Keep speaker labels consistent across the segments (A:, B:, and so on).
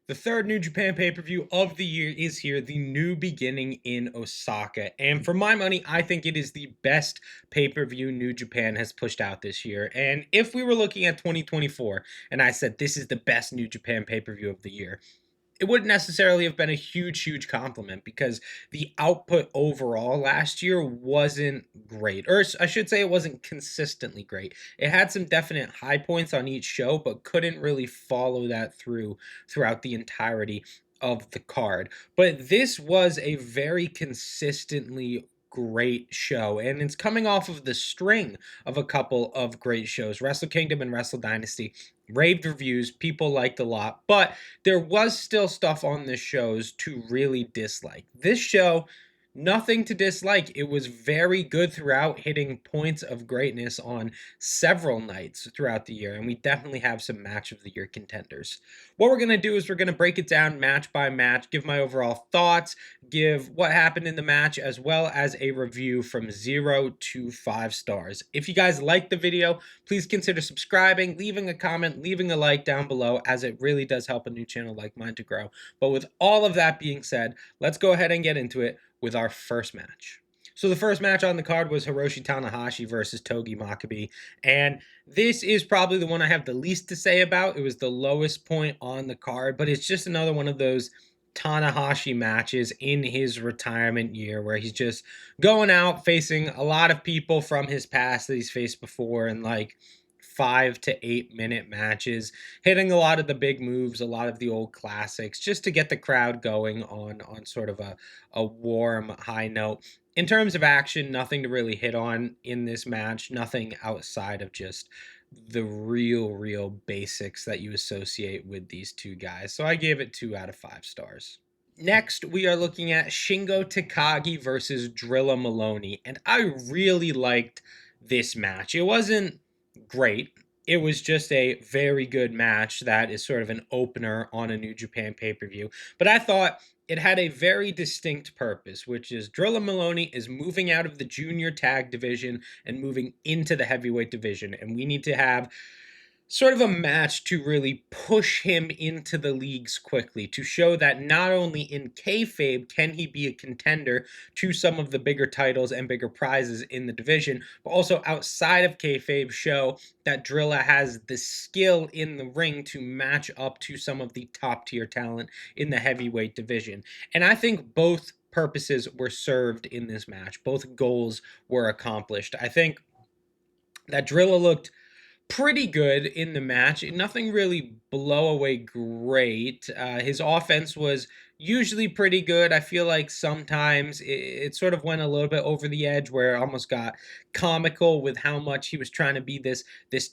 A: The third New Japan pay-per-view of the year is here, the New Beginning in Osaka. And for my money, I think it is the best pay-per-view New Japan has pushed out this year. And if we were looking at 2024 and I said this is the best New Japan pay-per-view of the year, it wouldn't necessarily have been a huge compliment because the output overall last year wasn't great. Or I should say it wasn't consistently great. It had some definite high points on each show, but couldn't really follow that throughout the entirety of the card. But this was a very consistently great show, and it's coming off of the string of a couple of great shows. Wrestle Kingdom and Wrestle Dynasty raved reviews, people liked a lot, but there was still stuff on the shows to really dislike. This show, nothing to dislike. It was very good throughout, hitting points of greatness on several nights throughout the year, and we definitely have some match of the year contenders. What we're going to do is we're going to break it down match by match, give my overall thoughts, give what happened in the match, as well as a review from 0 to 5 stars. If you guys like the video, please consider subscribing, leaving a comment, leaving a like down below, as it really does help a new channel like mine to grow. But with all of that being said, let's go ahead and get into it with our first match. So the first match on the card was Hiroshi Tanahashi versus Togi Makabe, and this is probably the one I have the least to say about. It was the lowest point on the card, but it's just another one of those Tanahashi matches in his retirement year where he's just going out facing a lot of people from his past that he's faced before in like 5 to 8 minute matches, hitting a lot of the big moves, a lot of the old classics, just to get the crowd going on sort of a warm high note. In terms of action, nothing to really hit on in this match, nothing outside of just the real basics that you associate with these two guys. So I gave it 2 out of 5 stars. Next, we are looking at Shingo Takagi versus Drilla Maloney, and I really liked this match. It wasn't great. It was just a very good match that is sort of an opener on a New Japan pay-per-view. But I thought it had a very distinct purpose, which is Drilla Maloney is moving out of the junior tag division and moving into the heavyweight division. And we need to have sort of a match to really push him into the leagues quickly, to show that not only in kayfabe can he be a contender to some of the bigger titles and bigger prizes in the division, but also outside of kayfabe show that Drilla has the skill in the ring to match up to some of the top tier talent in the heavyweight division. And I think both purposes were served in this match. Both goals were accomplished. I think that Drilla looked pretty good in the match. Nothing really blow away great. His offense was usually pretty good. I feel like sometimes it sort of went a little bit over the edge where it almost got comical with how much he was trying to be this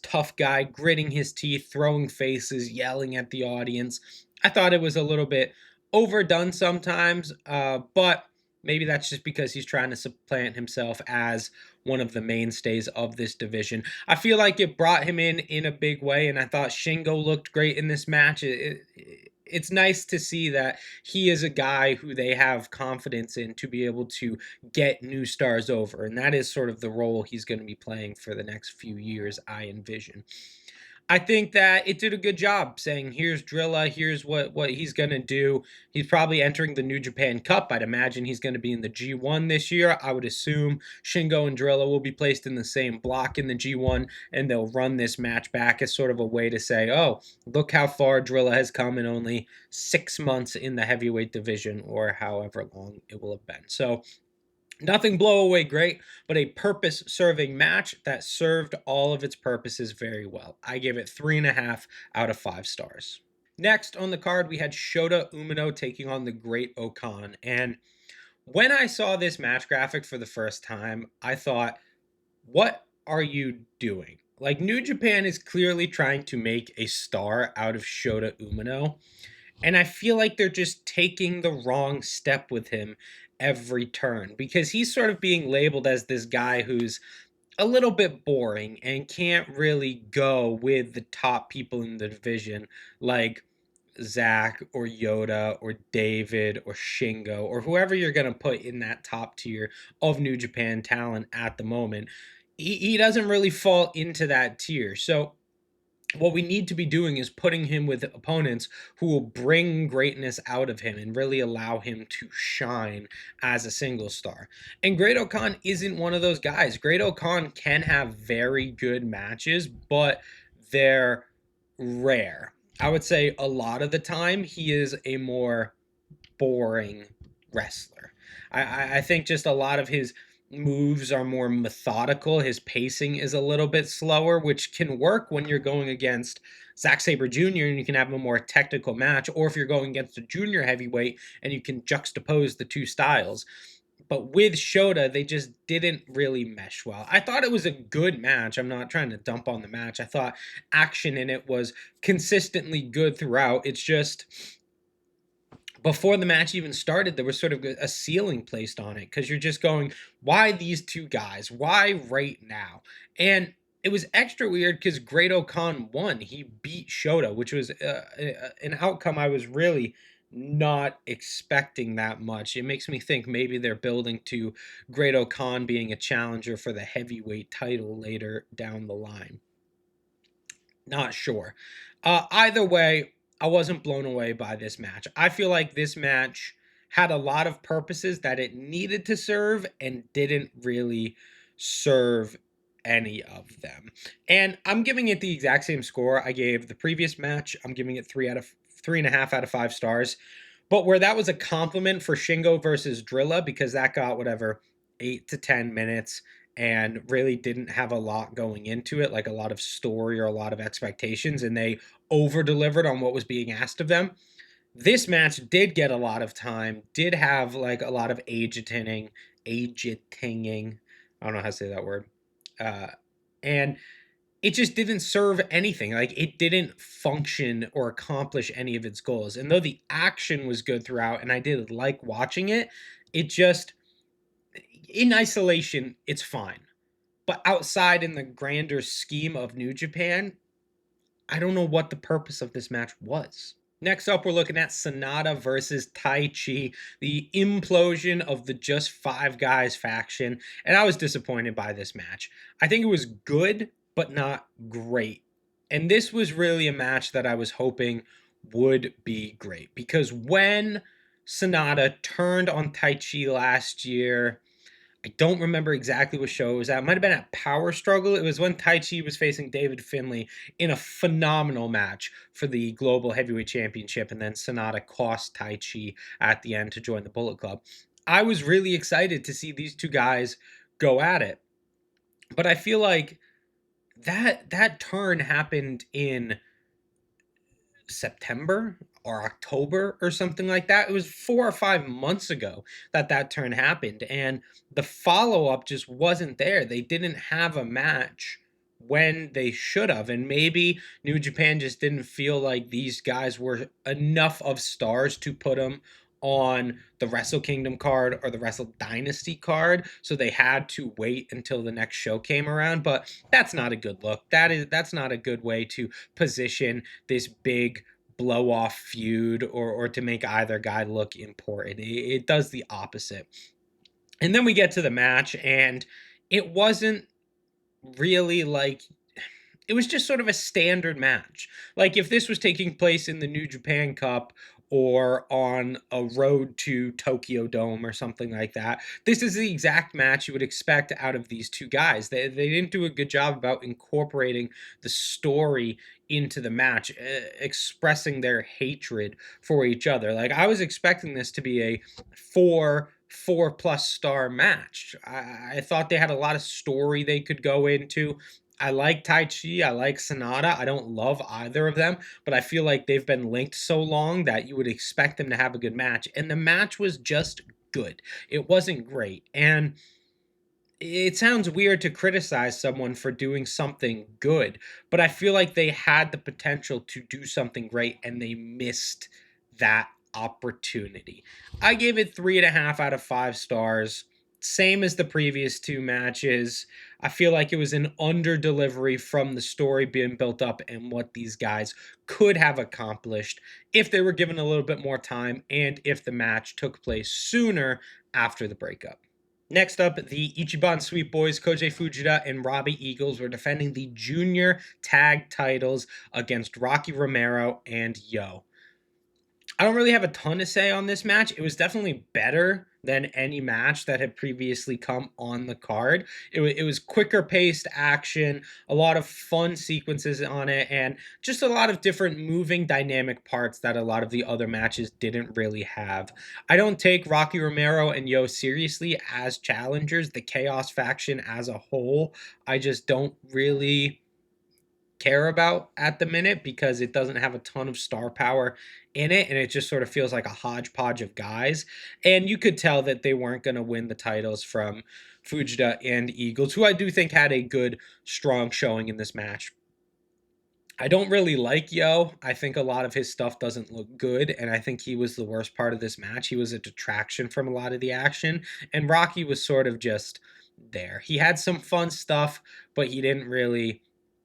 A: tough guy, gritting his teeth, throwing faces, yelling at the audience. I thought it was a little bit overdone sometimes, but maybe that's just because he's trying to supplant himself as one of the mainstays of this division. I feel like it brought him in a big way, and I thought Shingo looked great in this match. It's nice to see that he is a guy who they have confidence in to be able to get new stars over, and that is sort of the role he's going to be playing for the next few years, I envision. I think that it did a good job saying, here's Drilla, here's what he's going to do. He's probably entering the New Japan Cup. I'd imagine he's going to be in the G1 this year. I would assume Shingo and Drilla will be placed in the same block in the G1, and they'll run this match back as sort of a way to say, oh, look how far Drilla has come in only 6 months in the heavyweight division, or however long it will have been. So nothing blow away great, but a purpose serving match that served all of its purposes very well. I give it 3.5 out of 5 stars. Next on the card, we had Shota Umino taking on the Great Okan. And when I saw this match graphic for the first time, I thought, what are you doing? Like, New Japan is clearly trying to make a star out of Shota Umino. And I feel like they're just taking the wrong step with him every turn because he's sort of being labeled as this guy who's a little bit boring and can't really go with the top people in the division like Zach or Yoda or David or Shingo or whoever you're going to put in that top tier of New Japan talent at the moment. He doesn't really fall into that tier. So what we need to be doing is putting him with opponents who will bring greatness out of him and really allow him to shine as a single star. And Great Okan isn't one of those guys. Great Okan can have very good matches, but they're rare. I would say a lot of the time he is a more boring wrestler. I think just a lot of his moves are more methodical. His pacing is a little bit slower, which can work when you're going against Zack Sabre Jr. and you can have a more technical match, or if you're going against a junior heavyweight and you can juxtapose the two styles. But with Shota, they just didn't really mesh well. I thought it was a good match. I'm not trying to dump on the match. I thought action in it was consistently good throughout. It's just before the match even started, there was sort of a ceiling placed on it because you're just going, why these two guys? Why right now? And it was extra weird because Great Okan won. He beat Shota, which was an outcome I was really not expecting that much. It makes me think maybe they're building to Great Okan being a challenger for the heavyweight title later down the line. Not sure. Either way, I wasn't blown away by this match. I feel like this match had a lot of purposes that it needed to serve and didn't really serve any of them. And I'm giving it the exact same score I gave the previous match. I'm giving it 3.5 out of 5 stars. But where that was a compliment for Shingo versus Drilla, because that got whatever 8 to 10 minutes and really didn't have a lot going into it, like a lot of story or a lot of expectations, and they over delivered on what was being asked of them. This match did get a lot of time, did have like a lot of agitinging. I don't know how to say that word. And it just didn't serve anything. Like it didn't function or accomplish any of its goals. And though the action was good throughout and I did like watching it, it just in isolation, it's fine. But outside in the grander scheme of New Japan, I don't know what the purpose of this match was. Next up, we're looking at Sonata versus Taichi, the implosion of the Just Five Guys faction. And I was disappointed by this match. I think it was good, but not great. And this was really a match that I was hoping would be great. Because when Sonata turned on Taichi last year, I don't remember exactly what show it was at. It might have been at Power Struggle. It was when Taichi was facing David Finlay in a phenomenal match for the Global Heavyweight Championship, and then Sonata cost Taichi at the end to join the Bullet Club. I was really excited to see these two guys go at it. But I feel like that turn happened in September or October or something like that. It was 4 or 5 months ago that turn happened, and the follow up just wasn't there. They didn't have a match when they should have, and maybe New Japan just didn't feel like these guys were enough of stars to put them on the Wrestle Kingdom card or the Wrestle Dynasty card, so they had to wait until the next show came around. But that's not a good look. That's not a good way to position this big blow off feud or to make either guy look important. It does the opposite. And then we get to the match, and it wasn't really like it was just sort of a standard match. Like if this was taking place in the New Japan Cup or on a road to Tokyo Dome or something like that, this is the exact match you would expect out of these two guys. They didn't do a good job about incorporating the story into the match, expressing their hatred for each other. Like I was expecting this to be a four plus star match. I thought they had a lot of story they could go into. I like Taichi. I like Sonata. I don't love either of them, but I feel like they've been linked so long that you would expect them to have a good match. And the match was just good. It wasn't great. And it sounds weird to criticize someone for doing something good, but I feel like they had the potential to do something great and they missed that opportunity. I gave it 3.5 out of 5 stars. Same as the previous two matches. I feel like it was an under delivery from the story being built up and what these guys could have accomplished if they were given a little bit more time and if the match took place sooner after the breakup. Next up, the Ichiban Sweet Boys, Koji Fujita and Robbie Eagles, were defending the junior tag titles against Rocky Romero and Yo. I don't really have a ton to say on this match. It was definitely better than any match that had previously come on the card. It was quicker paced action, a lot of fun sequences on it, and just a lot of different moving dynamic parts that a lot of the other matches didn't really have. I don't take Rocky Romero and Yo seriously as challengers, the Chaos faction as a whole. I just don't really care about at the minute because it doesn't have a ton of star power in it, and it just sort of feels like a hodgepodge of guys. And you could tell that they weren't going to win the titles from Fujita and Eagles, who I do think had a good strong showing in this match. I don't really like Yo. I think a lot of his stuff doesn't look good, and I think he was the worst part of this match. He was a detraction from a lot of the action, and Rocky was sort of just there. He had some fun stuff, but he didn't really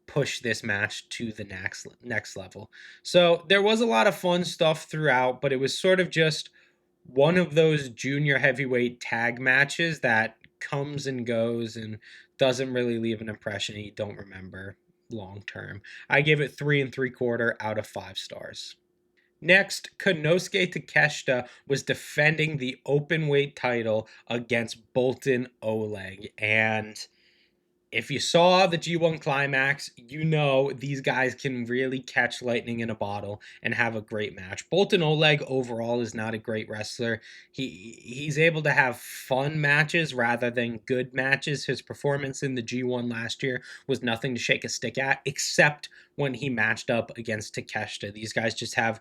A: push this match to the next level. So there was a lot of fun stuff throughout, but it was sort of just one of those junior heavyweight tag matches that comes and goes and doesn't really leave an impression you don't remember long term. I give it 3 3/4 out of 5 stars. Next, Konosuke Takeshita was defending the open weight title against Boltin Oleg, and if you saw the G1 Climax, you know these guys can really catch lightning in a bottle and have a great match. Boltin Oleg overall is not a great wrestler. He's able to have fun matches rather than good matches. His performance in the G1 last year was nothing to shake a stick at, except when he matched up against Takeshita. These guys just have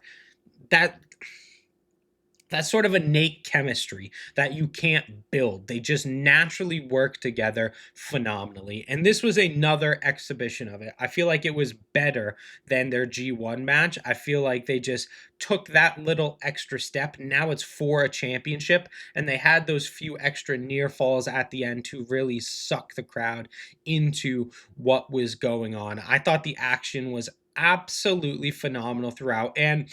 A: that sort of innate chemistry that you can't build. They just naturally work together phenomenally. And this was another exhibition of it. I feel like it was better than their G1 match. I feel like they just took that little extra step. Now it's for a championship, and they had those few extra near falls at the end to really suck the crowd into what was going on. I thought the action was absolutely phenomenal throughout. And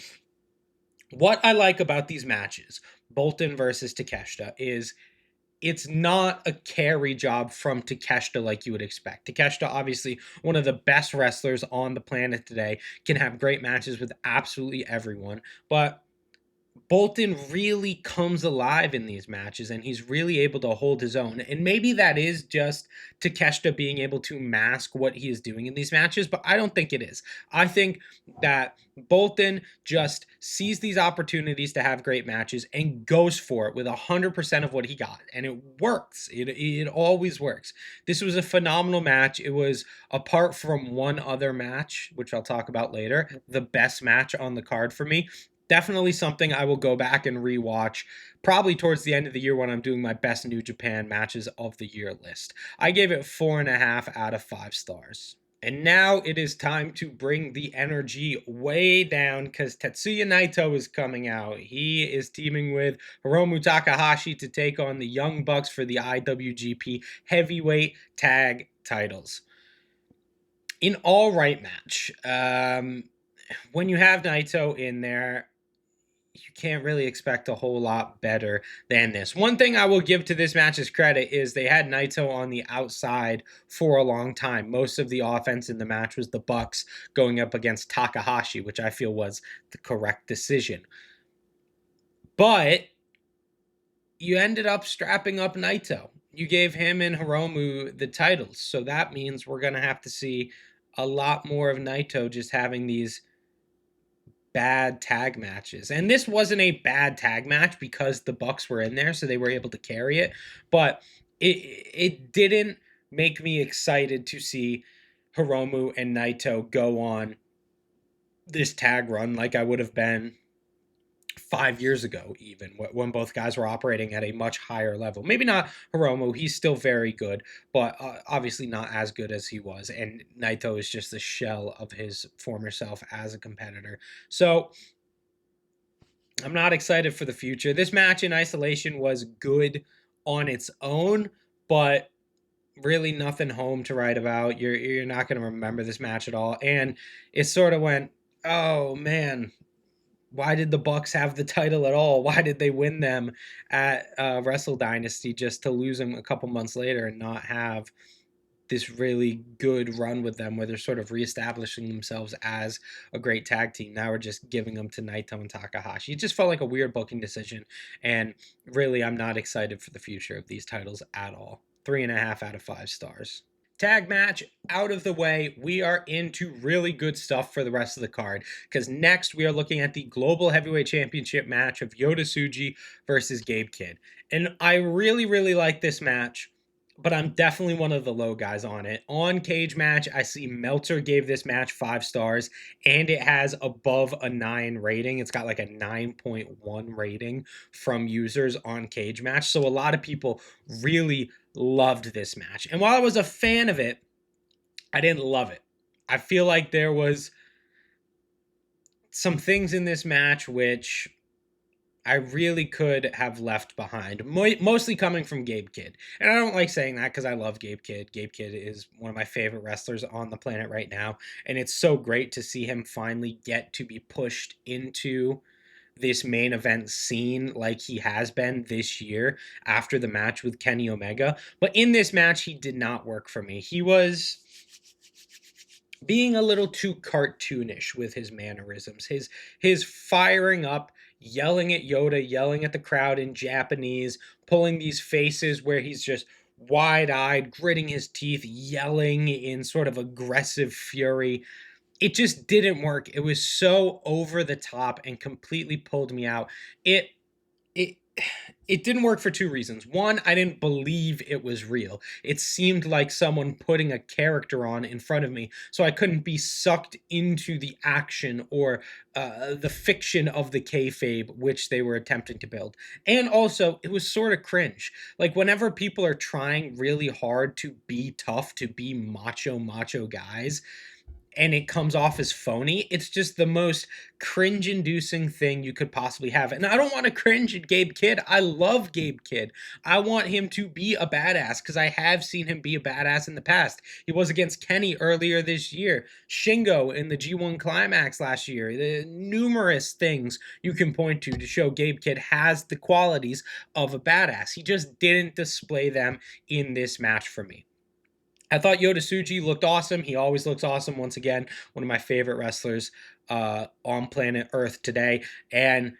A: what I like about these matches, Bolton versus Takeshita, is it's not a carry job from Takeshita like you would expect. Takeshita, obviously one of the best wrestlers on the planet today, can have great matches with absolutely everyone, but Bolton really comes alive in these matches, and he's really able to hold his own. And maybe that is just Takeshita being able to mask what he is doing in these matches, but I don't think it is. I think that Bolton just sees these opportunities to have great matches and goes for it with 100% of what he got. And it works. It always works. This was a phenomenal match. It was, apart from one other match, which I'll talk about later, the best match on the card for me. Definitely something I will go back and rewatch probably towards the end of the year when I'm doing my best New Japan matches of the year list. I gave it 4.5 out of 5 stars. And now it is time to bring the energy way down because Tetsuya Naito is coming out. He is teaming with Hiromu Takahashi to take on the Young Bucks for the IWGP Heavyweight Tag titles. An all right match. When you have Naito in there, you can't really expect a whole lot better than this. One thing I will give to this match's credit is they had Naito on the outside for a long time. Most of the offense in the match was the Bucks going up against Takahashi, which I feel was the correct decision. But you ended up strapping up Naito. You gave him and Hiromu the titles. So that means we're going to have to see a lot more of Naito just having these bad tag matches. And this wasn't a bad tag match because the Bucks were in there, so they were able to carry it. But it didn't make me excited to see Hiromu and Naito go on this tag run like I would have been 5 years ago, even when both guys were operating at a much higher level. Maybe not Hiromu, he's still very good, but obviously not as good as he was. And Naito is just the shell of his former self as a competitor. So I'm not excited for the future. This match in isolation was good on its own, but really nothing home to write about. You're not going to remember this match at all. And it sort of went, oh man, why did the Bucks have the title at all? Why did they win them at Wrestle Dynasty just to lose them a couple months later and not have this really good run with them where they're sort of reestablishing themselves as a great tag team? Now we're just giving them to Naito and Takahashi. It just felt like a weird booking decision, and really, I'm not excited for the future of these titles at all. 3.5 out of 5 stars. Tag match out of the way, we are into really good stuff for the rest of the card, because next we are looking at the Global Heavyweight Championship match of Yota Tsuji versus Gabe Kidd. And I really, really like this match, but I'm definitely one of the low guys on it. On Cage Match, I see Meltzer gave this match 5 stars, and it has above a 9 rating. It's got like a 9.1 rating from users on Cage Match. So a lot of people really loved this match. And while I was a fan of it, I didn't love it. I feel like there was some things in this match which I really could have left behind, mostly coming from Gabe Kidd. And I don't like saying that because I love Gabe Kidd. Gabe Kidd is one of my favorite wrestlers on the planet right now. And it's so great to see him finally get to be pushed into this main event scene like he has been this year after the match with Kenny Omega. But in this match, he did not work for me. He was being a little too cartoonish with his mannerisms. His firing up, yelling at Yoda, yelling at the crowd in Japanese, pulling these faces where he's just wide-eyed, gritting his teeth, yelling in sort of aggressive fury. It just didn't work. It was so over the top and completely pulled me out. It it didn't work for 2 reasons. One, I didn't believe it was real. It seemed like someone putting a character on in front of me, so I couldn't be sucked into the action or the fiction of the kayfabe which they were attempting to build. And also, it was sort of cringe. Like whenever people are trying really hard to be tough, to be macho guys, and it comes off as phony, it's just the most cringe inducing thing you could possibly have. And I don't want to cringe at Gabe Kidd. I love Gabe Kidd. I want him to be a badass because I have seen him be a badass in the past. He was against Kenny earlier this year, Shingo in the G1 Climax last year. The numerous things you can point to show Gabe Kidd has the qualities of a badass. He just didn't display them in this match for me. I thought Yota Tsuji looked awesome. He always looks awesome. Once again, one of my favorite wrestlers on planet Earth today. And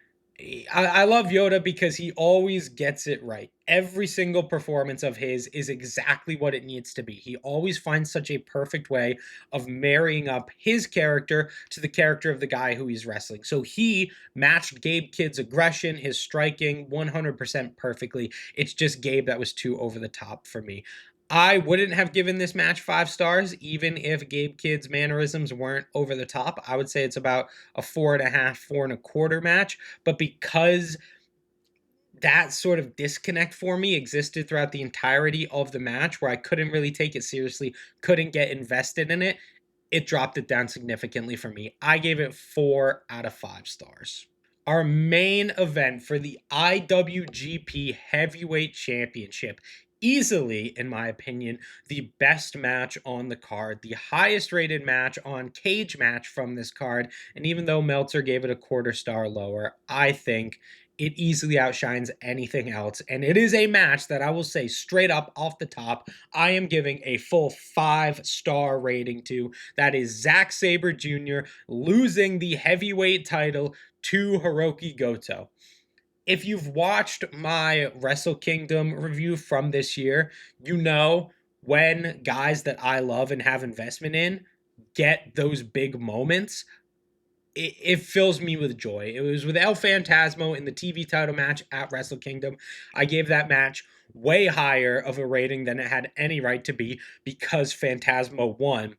A: I love Yoda because he always gets it right. Every single performance of his is exactly what it needs to be. He always finds such a perfect way of marrying up his character to the character of the guy who he's wrestling. So he matched Gabe Kidd's aggression, his striking 100% perfectly. It's just Gabe that was too over the top for me. I wouldn't have given this match 5 stars, even if Gabe Kidd's mannerisms weren't over the top. I would say it's about a 4.5, 4.25 match. But because that sort of disconnect for me existed throughout the entirety of the match, where I couldn't really take it seriously, couldn't get invested in it, it dropped it down significantly for me. I gave it 4 out of 5 stars. Our main event for the IWGP Heavyweight Championship. Easily, in my opinion, the best match on the card, the highest rated match on Cage Match from this card. And even though Meltzer gave it a 1/4 star lower, I think it easily outshines anything else. And it is a match that I will say straight up off the top, I am giving a full 5-star rating to. That is Zack Sabre Jr. losing the heavyweight title to Hiroki Goto. If you've watched my Wrestle Kingdom review from this year, you know when guys that I love and have investment in get those big moments, it fills me with joy. It was with El Phantasmo in the TV title match at Wrestle Kingdom. I gave that match way higher of a rating than it had any right to be because Phantasmo won.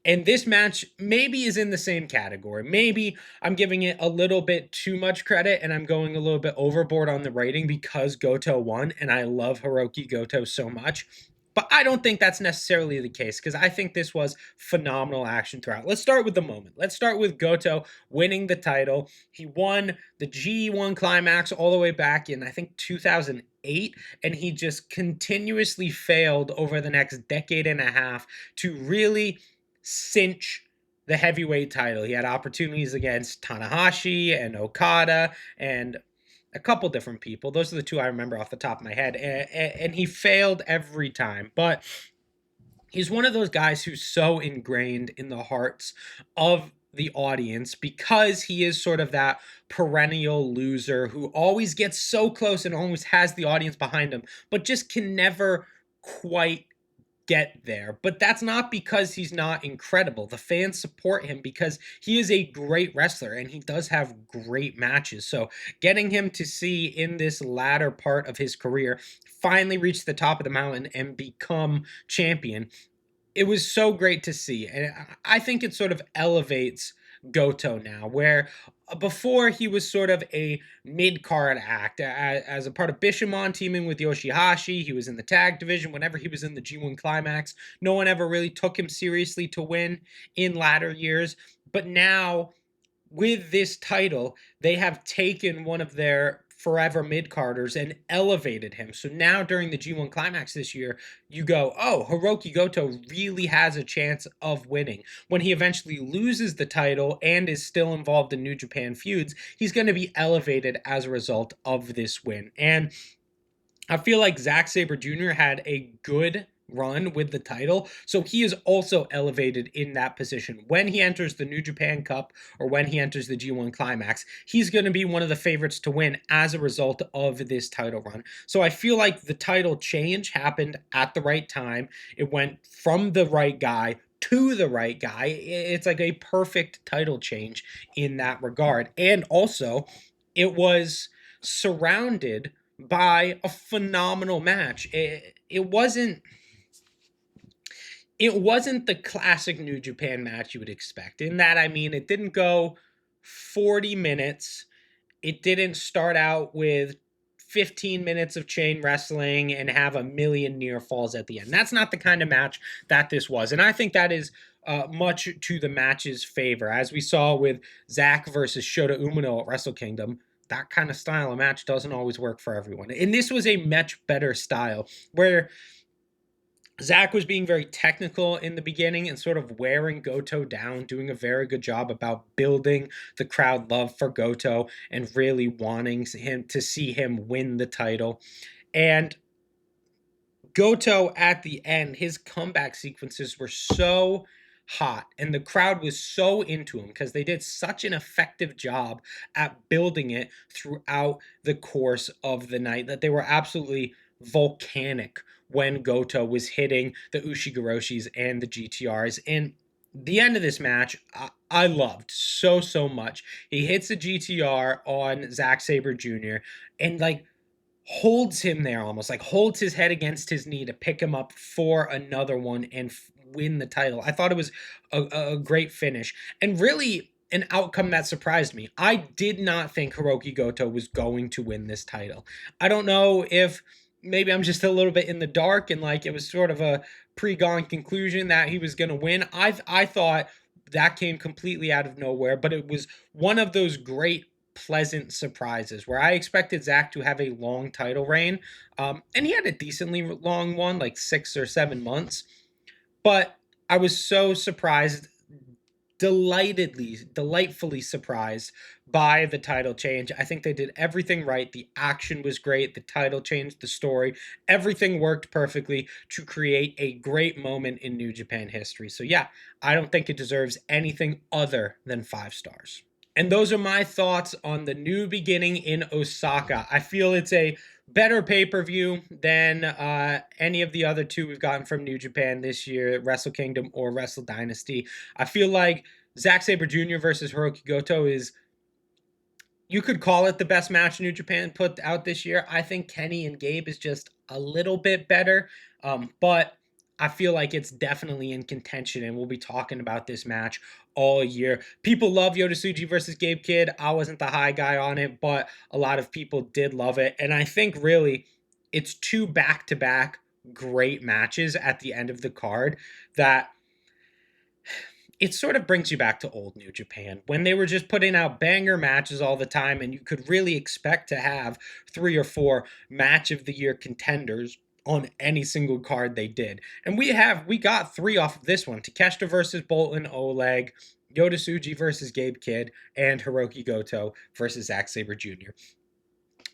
A: And this match maybe is in the same category. Maybe I'm giving it a little bit too much credit and I'm going a little bit overboard on the rating because Goto won and I love Hiroki Goto so much. But I don't think that's necessarily the case because I think this was phenomenal action throughout. Let's start with the moment. Let's start with Goto winning the title. He won the G1 Climax all the way back in, I think, 2008, and he just continuously failed over the next decade and a half to really cinch the heavyweight title. He had opportunities against Tanahashi and Okada and a couple different people. Those are the two I remember off the top of my head. And he failed every time. But he's one of those guys who's so ingrained in the hearts of the audience because he is sort of that perennial loser who always gets so close and always has the audience behind him, but just can never quite get there. But that's not because he's not incredible. The fans support him because he is a great wrestler and he does have great matches. So getting him to see in this latter part of his career finally reach the top of the mountain and become champion, it was so great to see. And I think it sort of elevates Goto now, where before he was sort of a mid card act as a part of Bishamon teaming with Yoshihashi. He was in the tag division whenever he was in the G1 Climax. No one ever really took him seriously to win in latter years. But now with this title, they have taken one of their forever mid-carders and elevated him. So now during the G1 Climax this year, you go, oh, Hiroki Goto really has a chance of winning. When he eventually loses the title and is still involved in New Japan feuds, he's going to be elevated as a result of this win. And I feel like Zack Sabre Jr. had a good run with the title, so he is also elevated in that position. When he enters the New Japan Cup or when he enters the G1 Climax, he's going to be one of the favorites to win as a result of this title run. So I feel like the title change happened at the right time. It went from the right guy to the right guy. It's like a perfect title change in that regard. And also, it was surrounded by a phenomenal match. It wasn't the classic New Japan match you would expect. In that, I mean, it didn't go 40 minutes. It didn't start out with 15 minutes of chain wrestling and have a million near falls at the end. That's not the kind of match that this was. And I think that is much to the match's favor. As we saw with Zack versus Shota Umino at Wrestle Kingdom, that kind of style of match doesn't always work for everyone. And this was a much better style where Zack was being very technical in the beginning and sort of wearing Goto down, doing a very good job about building the crowd love for Goto and really wanting him to see him win the title. And Goto at the end, his comeback sequences were so hot and the crowd was so into him because they did such an effective job at building it throughout the course of the night that they were absolutely volcanic when Goto was hitting the Ushigoroshis and the GTRs. And the end of this match, I loved so much. He hits a GTR on Zack Sabre Jr. and like holds him there, almost like holds his head against his knee to pick him up for another one and win the title. I thought it was a great finish and really an outcome that surprised me. I did not think Hiroki Goto was going to win this title. I don't know if maybe I'm just a little bit in the dark and like it was sort of a pre-gone conclusion that he was going to win. I thought that came completely out of nowhere, but it was one of those great pleasant surprises where I expected Zack to have a long title reign. And he had a decently long one, like 6 or 7 months. But I was so surprised, delightfully surprised by the title change. I think they did everything right. The action was great. The title change, the story, everything worked perfectly to create a great moment in New Japan history. So yeah, I don't think it deserves anything other than 5 stars. And those are my thoughts on the new beginning in Osaka. I feel it's a better pay-per-view than any of the other two we've gotten from New Japan this year, Wrestle Kingdom or Wrestle Dynasty. I feel like Zack Sabre Jr. versus Hiroki Goto is, you could call it the best match New Japan put out this year. I think Kenny and Gabe is just a little bit better, but I feel like it's definitely in contention, and we'll be talking about this match all year. People love Yoda versus Gabe Kidd. I wasn't the high guy on it, but a lot of people did love it, and I think really it's 2 back-to-back great matches at the end of the card that it sort of brings you back to old New Japan when they were just putting out banger matches all the time and you could really expect to have 3 or 4 match of the year contenders on any single card they did. And we got 3 off of this one. Takeshita versus Bolton Oleg, Yota Tsuji versus Gabe Kidd, and Hiroki Goto versus Zack Sabre Jr.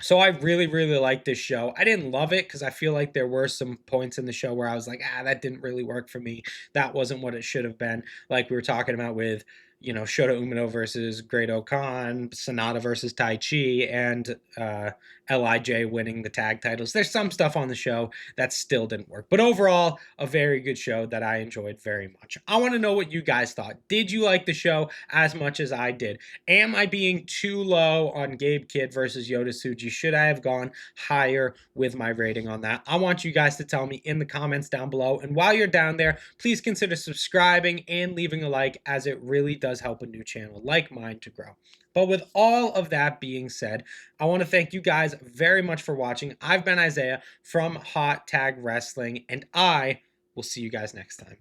A: So I really, really like this show. I didn't love it because I feel like there were some points in the show where I was like, that didn't really work for me. That wasn't what it should have been. Like we were talking about with, Shota Umino versus Great Khan, Sonata versus Tai Chi, and LIJ winning the tag titles. There's some stuff on the show that still didn't work. But overall, a very good show that I enjoyed very much. I want to know what you guys thought. Did you like the show as much as I did? Am I being too low on Gabe Kidd versus Yota Tsuji? Should I have gone higher with my rating on that? I want you guys to tell me in the comments down below. And while you're down there, please consider subscribing and leaving a like, as it really does help a new channel like mine to grow. But with all of that being said, I want to thank you guys very much for watching. I've been Isaiah from Hot Tag Wrestling, and I will see you guys next time.